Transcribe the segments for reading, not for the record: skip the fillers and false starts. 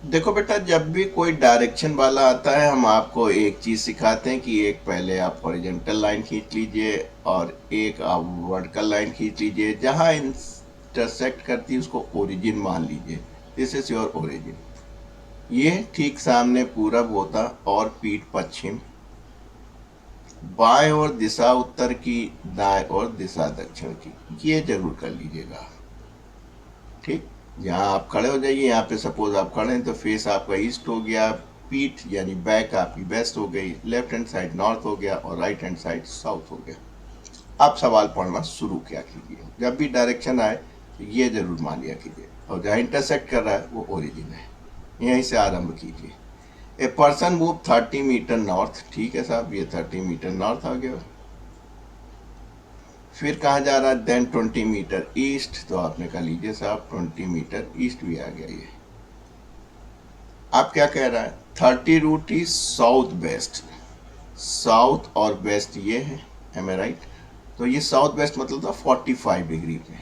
देखो बेटा, जब भी कोई डायरेक्शन वाला आता है हम आपको एक चीज़ सिखाते हैं कि एक पहले आप हॉरिजॉन्टल लाइन खींच लीजिए और एक आप वर्टिकल लाइन खींच लीजिए, जहाँ इंटरसेक्ट करती है उसको ओरिजिन मान लीजिए। This is your origin. ये ठीक सामने पूरब होता और पीठ पश्चिम, बाएं ओर दिशा उत्तर की, दाएं ओर दिशा दक्षिण की। ये जरूर कर लीजिएगा। ठीक, यहाँ आप खड़े हो जाइए। यहाँ पे सपोज आप खड़े हैं तो फेस आपका ईस्ट हो गया, पीठ यानी बैक आपकी वेस्ट हो गई, लेफ्ट हैंड साइड नॉर्थ हो गया और राइट हैंड साइड साउथ हो गया। आप सवाल पढ़ना शुरू किया कीजिए। जब भी डायरेक्शन आए तो ये जरूर मान लिया कीजिए, और जहाँ इंटरसेक्ट कर रहा है वो ओरिजिन है। यहीं से आरंभ कीजिए। A person move 30 metre north. ठीक है साहब, ये 30 मीटर नॉर्थ आ गया। फिर कहाँ जा रहा है? Then 20 metre east. तो आपने कहा लीजिए साहब 20 मीटर ईस्ट भी आ गया। ये आप क्या कह रहा है? 30 root is south west. South और वेस्ट ये है, एम आई राइट? तो ये साउथ वेस्ट मतलब था 45 डिग्री में।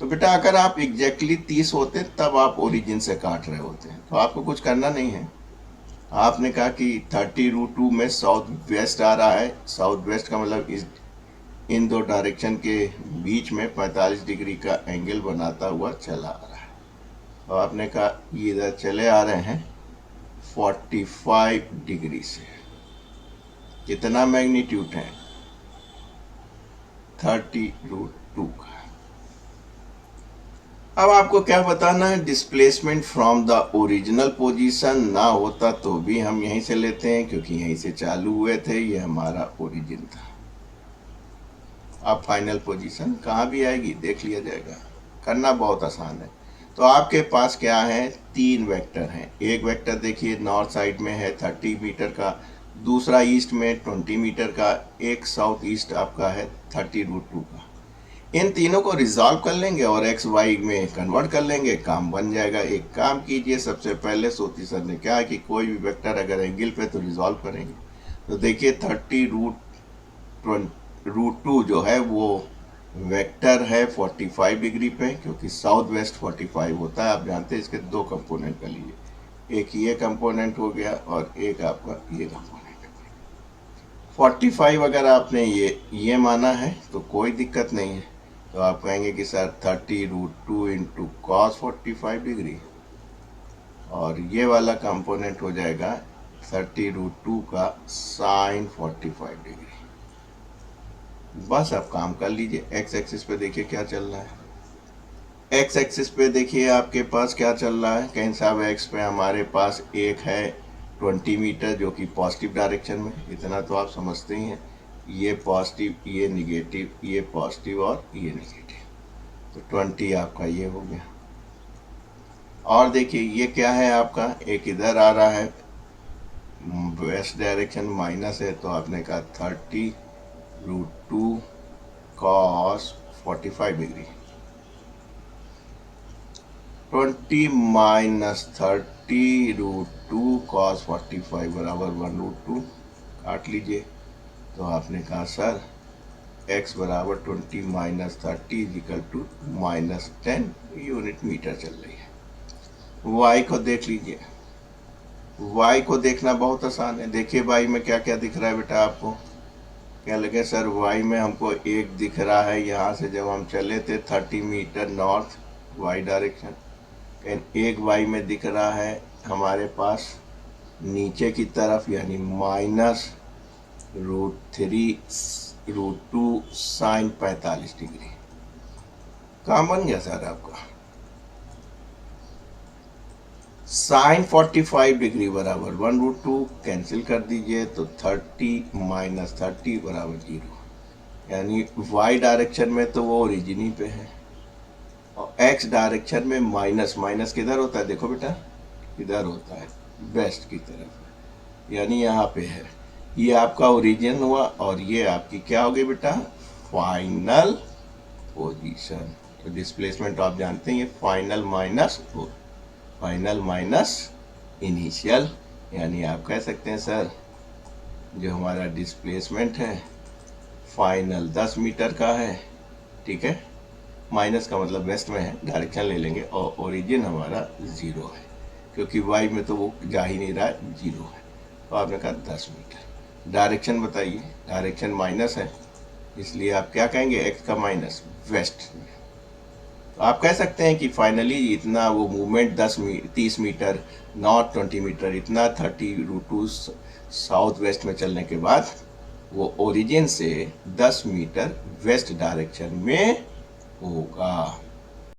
तो बेटा अगर आप एग्जैक्टली 30 होते तब आप ओरिजिन से काट रहे होते हैं, तो आपको कुछ करना नहीं है। आपने कहा कि 30 रूट 2 में साउथ वेस्ट आ रहा है। साउथ वेस्ट का मतलब इस इन दो डायरेक्शन के बीच में 45 डिग्री का एंगल बनाता हुआ चला आ रहा है। तो आपने कहा ये इधर चले आ रहे हैं 45 डिग्री से। कितना मैग्नीट्यूड है? 30 रूट 2 का। अब आपको क्या बताना है? Displacement from the original position. ना होता तो भी हम यहीं से लेते हैं, क्योंकि यहीं से चालू हुए थे, ये हमारा ओरिजिन था। अब फाइनल पोजीशन कहाँ भी आएगी देख लिया जाएगा। करना बहुत आसान है। तो आपके पास क्या है? 3 वेक्टर हैं। एक वेक्टर देखिए नॉर्थ साइड में है 30 मीटर का, दूसरा ईस्ट में 20 मीटर का, एक साउथ ईस्ट आपका है 30 रूट 2 का। इन तीनों को रिजॉल्व कर लेंगे और एक्स वाई में कन्वर्ट कर लेंगे, काम बन जाएगा। एक काम कीजिए, सबसे पहले सोती सर ने क्या है कि कोई भी वेक्टर अगर एंगल पे तो रिजॉल्व करेंगे। तो देखिए 30 रूट 2 जो है वो वेक्टर है 45 डिग्री पे, क्योंकि साउथ वेस्ट 45 होता है। आप जानते हैं इसके 2 कंपोनेंट कर लीजिए, एक ये कंपोनेंट हो गया और एक आपका ये कंपोनेंट हो गया। 45 अगर आपने ये माना है तो कोई दिक्कत नहीं है। तो आप कहेंगे कि sir 30 root 2 into cos 45 degree, और ये वाला कंपोनेंट हो जाएगा 30 रूट 2 का साइन 45 डिग्री। बस आप काम कर लीजिए। एक्स एक्सिस पे देखिए क्या चल रहा है। एक्स एक्सिस पे देखिए आपके पास क्या चल रहा है। कहीं साहब एक्स पे हमारे पास एक है 20 मीटर जो कि पॉजिटिव डायरेक्शन में, इतना तो आप समझते ही हैं। ये पॉजिटिव, ये निगेटिव, ये पॉजिटिव और ये निगेटिव। तो 20 आपका ये हो गया। और देखिए ये क्या है आपका, एक इधर आ रहा है वेस्ट डायरेक्शन माइनस है, तो आपने कहा 30 root 2 cos 45 degree. 20 minus 30 root 2 cos 45 बराबर 1 रूट 2। काट लीजिए। तो आपने कहा सर x बराबर 20 minus 30 equal to minus 10 unit metre चल रही है। y को देख लीजिए। y को देखना बहुत आसान है। देखिए y में क्या क्या दिख रहा है बेटा आपको? क्या लगे सर? y में हमको एक दिख रहा है, यहाँ से जब हम चले थे 30 मीटर नॉर्थ y डायरेक्शन। एक y में दिख रहा है हमारे पास नीचे की तरफ, यानी माइनस √3 √2 साइन 45 डिग्री। काम बन गया सर आपका। साइन 45 डिग्री बराबर 1 रूट 2, कैंसिल कर दीजिए तो 30 माइनस 30 बराबर 0। यानी y डायरेक्शन में तो वो ओरिजिन ही पे है, और x डायरेक्शन में माइनस। माइनस किधर होता है? देखो बेटा इधर होता है, वेस्ट की तरफ, यानी यहाँ पे है। ये आपका ओरिजिन हुआ और ये आपकी क्या हो गई बेटा? Final position. तो डिस्प्लेसमेंट आप जानते हैं, ये फाइनल माइनस इनिशियल, यानी आप कह सकते हैं सर जो हमारा डिस्प्लेसमेंट है फाइनल 10 मीटर का है। ठीक है, माइनस का मतलब वेस्ट में है, डायरेक्शन ले लेंगे, और ओरिजिन हमारा 0 है। क्योंकि वाई में तो वो जा ही नहीं रहा है, 0 है। तो आपने कहा 10 मीटर। डायरेक्शन बताइए, डायरेक्शन माइनस है, इसलिए आप क्या कहेंगे, एक्स का माइनस वेस्ट में। तो आप कह सकते हैं कि फाइनली इतना वो मूवमेंट 30 मीटर नॉर्थ, 20 मीटर, इतना 30√2 साउथ वेस्ट में चलने के बाद वो ओरिजिन से 10 मीटर वेस्ट डायरेक्शन में होगा।